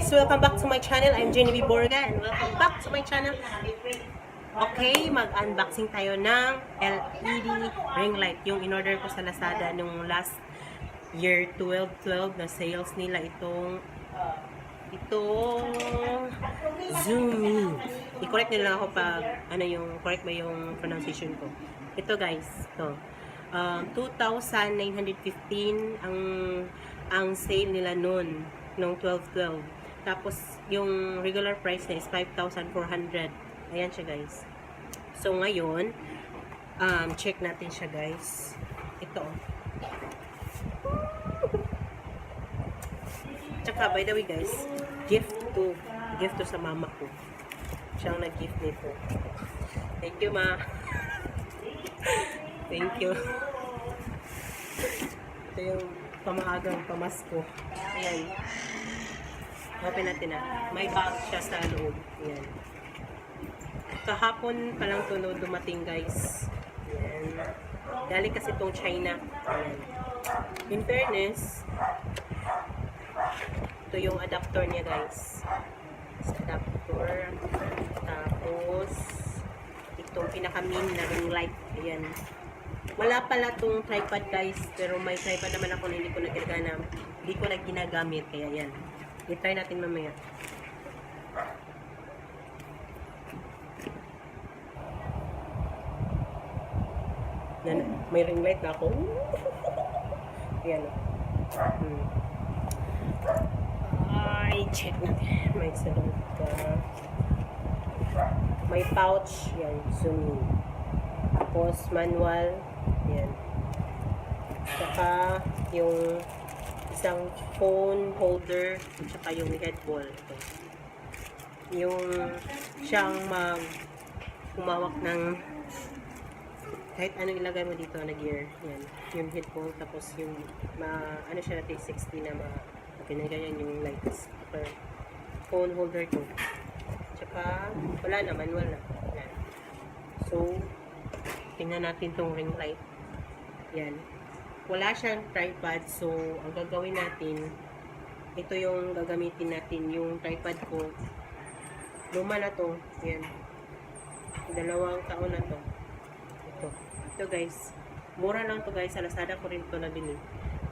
guys! Welcome back to my channel. I'm Genevieve Borga and welcome back to my channel. Okay, mag-unboxing tayo ng LED ring light. Yung in-order ko sa Lazada nung last year 12/12 na sales nila itong ZOMEi. I-correct nila ako pag correct ba yung pronunciation ko. Ito guys, to 2,915 ang sale nila noon nung 12/12. Tapos yung regular price niya is 5,400. Ayan siya guys. So ngayon, check natin siya guys. Ito. Tsaka by the way guys, gift to sa mama ko. Siyang nag-gift nito. Thank you ma. Thank you. Ito yung pamaagang pamasko. Ayan. Open natin na. May box siya sa loob. Ayan. Kahapon pa lang ito dumating guys. Ayan. Galing kasi itong China. Ayan. In fairness, ito yung adapter niya guys. Adapter. Tapos, itong pinaka-main na ring light. Ayan. Wala pala itong tripod guys, pero may tripod naman ako na hindi ko na ginagamit, kaya yan. I-try natin mamaya. Yan, may ring light na ako. Ayan. Ay, check natin. May salon ka. May pouch. Yan, ZOMEi. Tapos, manual. Yan. Saka, yung isang phone holder. Saka yung head wall. Ito. Yung siyang humawak ng kahit anong ilagay mo dito na gear. Yan. Yung headphone. Tapos yung ano siya natin 60 na ganyan yung lights. Phone holder ko. Tsaka, wala na. Manual na. Yan. So, tingnan natin tong ring light. Yan. Wala siyang tripod. So, ang gagawin natin, ito yung gagamitin natin. Yung tripod ko, luma na to. Yan. 2 taon na to. Ito guys. Mura lang to guys. Sa Lazada ko rin to nabili.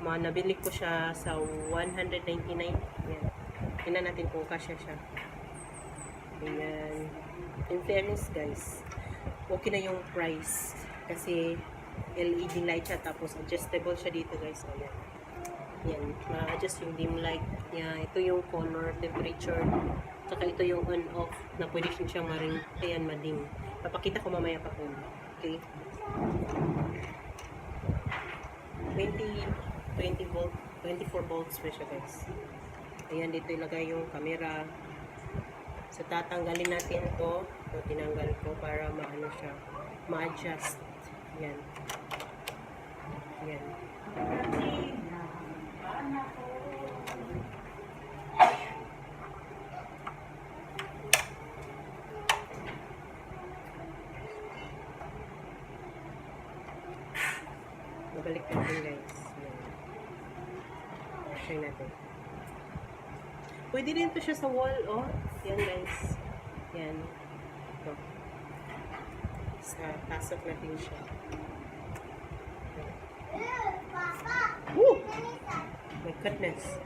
Nabili ko siya sa 199. Yan. Tingnan natin kung kasya siya. Ayan. In fairness guys, okay na yung price kasi LED light siya, tapos adjustable siya dito guys. Ayan. Yan, ma-adjust yung dim light niya. Ito yung color, temperature, saka ito yung on-off na pwede siyang maring, ayan, madim. Papakita ko mamaya pa po. Okay. 20 volt, 24 volts pa siya guys. Ayan, dito ilagay yung camera. So, tatanggalin natin ito. So, tinanggal ko para maano siya, ma-adjust. Yan. Yan. Mabalik natin guys. Yan. Try natin. Pwede rin ito siya sa wall, oh. Yan guys. Yan. Ito. Pasok natin siya. Woo! My goodness.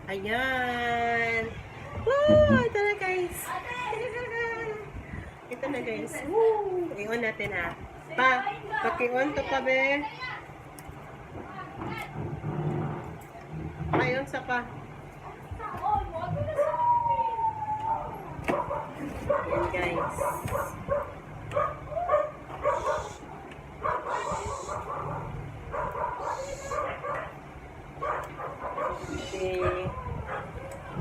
Ayan. Woo! Ito na guys. Ito na guys. Woo! I-on natin ha. Paki-on to pa be. Paki-on sa pa. Ayan guys. Okay.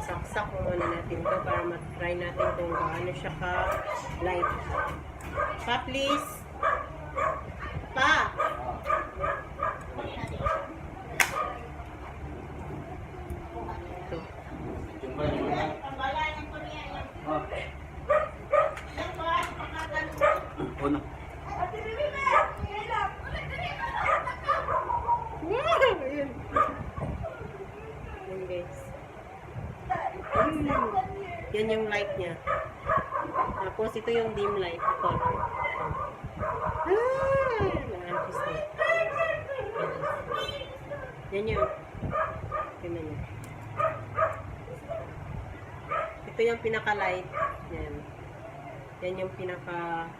saksak muna natin to para mag-try natin kung gaano siya ka light. Pa please. Una. Ayun. Ayun guys. Yan yung light niya. Tapos ito yung dim light color. Nakakis na. Yan yun. Tingnan nyo. Ito yung pinaka-light. Yan. Yan yung pinaka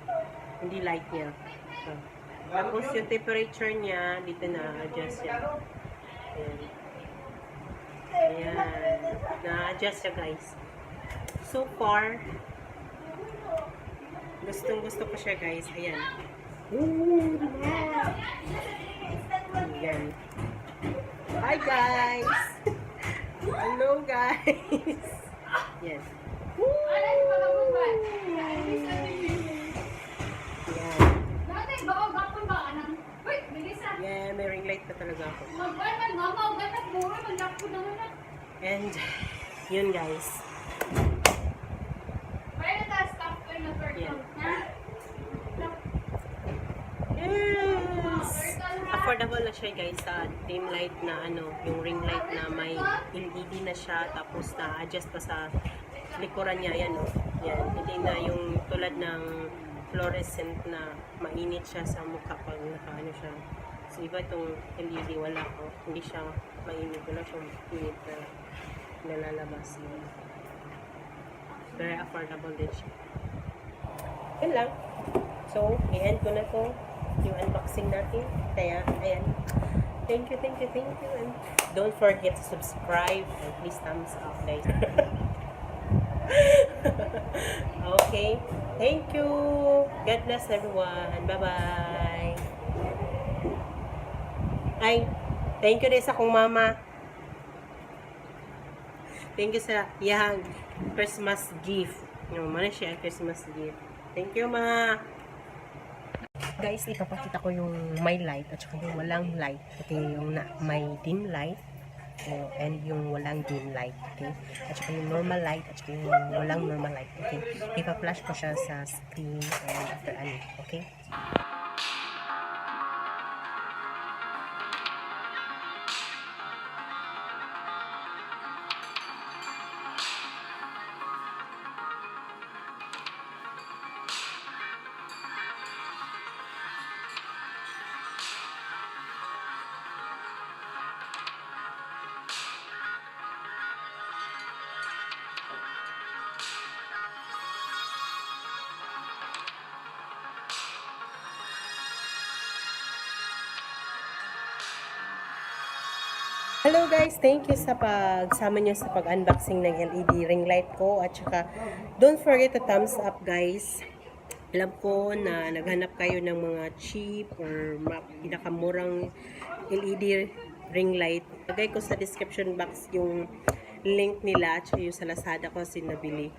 hindi light niya. Tapos yung temperature niya, dito na adjust siya. Ayan. Ayan. Na-adjust siya guys. So far, gustong-gusto ko siya guys. Ayan. Ayan. Hi guys! Hello guys! Yes. Yeah, may ring light na talaga ako. And, yun guys. Yan. Yes! Affordable na siya guys sa dim light na ano, yung ring light na may LED na siya, tapos na-adjust pa sa likuran niya. Yan o. Yan. Hindi na yung tulad ng fluorescent na mainit siya sa mukha pag nakaano siya. So, iba itong LED, wala ko. Hindi siya mainit. Wala siyang init na nalalabas. Very affordable din siya. Yan lang. So, i-end ko na to yung unboxing natin. Kaya, ayan. Thank you. And don't forget to subscribe and please thumbs up, guys. Okay. Thank you. God bless everyone. Bye-bye. Ay, thank you din sa akong mama. Thank you sa iyang Christmas gift. Yung mana siya Christmas gift. Thank you, ma. Guys, ipapakita ko yung may light at saka yung walang light. Okay, yung may dim light and yung walang dim light. Okay, at saka yung normal light at saka yung walang normal light. Okay, ipa-flash ko siya sa screen and after ano. Okay. Hello guys, thank you sa pagsama nyo sa pag-unboxing ng LED ring light ko at saka don't forget to thumbs up guys. Alam ko na naghanap kayo ng mga cheap or pinakamurang LED ring light. Lagay ko sa description box yung link nila at saka yung sa Lazada ko kasi nabili.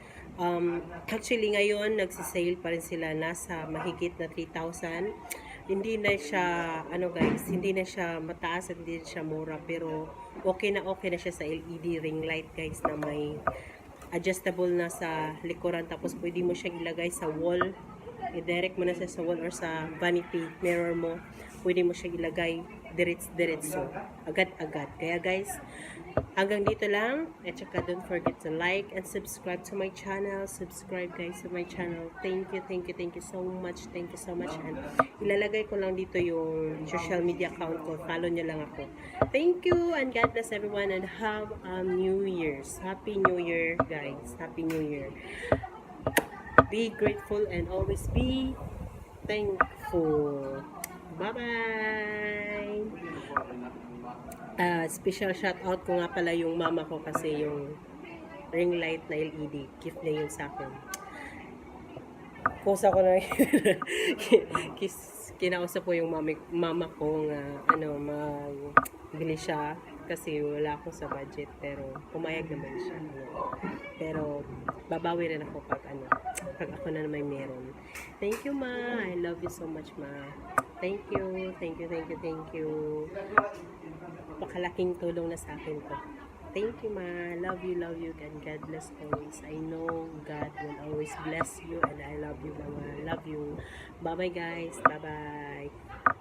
Actually ngayon nagsisale pa rin sila, nasa mahigit na 3,000. Hindi na siya, ano guys, hindi na siya mataas at hindi na siya mura, pero okay na siya sa LED ring light guys na may adjustable na sa likuran, tapos pwede mo siya ilagay sa wall, i-direct mo na siya sa wall or sa vanity mirror mo, pwede mo siya ilagay diretso, agad-agad. Kaya guys, hanggang dito lang. At saka don't forget to like and subscribe to my channel. Subscribe guys to my channel. Thank you so much. Thank you so much. And ilalagay ko lang dito yung social media account ko. Follow nyo lang ako. Thank you and God bless everyone and have a New Year's. Happy New Year guys. Happy New Year. Be grateful and always be thankful. Bye-bye! Special shout out ko nga pala yung mama ko kasi yung ring light na LED, gift na yun sa akin. Kusa ko na kinausap ko yung mama ko nga magbili siya kasi wala ako sa budget, pero pumayag naman siya. Pero babawi rin ako pag ako na may meron. Thank you ma, I love you so much ma. Thank you. Pakalaking tulong na sa akin to. Thank you, ma. Love you, and God bless always. I know God will always bless you, and I love you, mama. Love you. Bye-bye, guys. Bye-bye.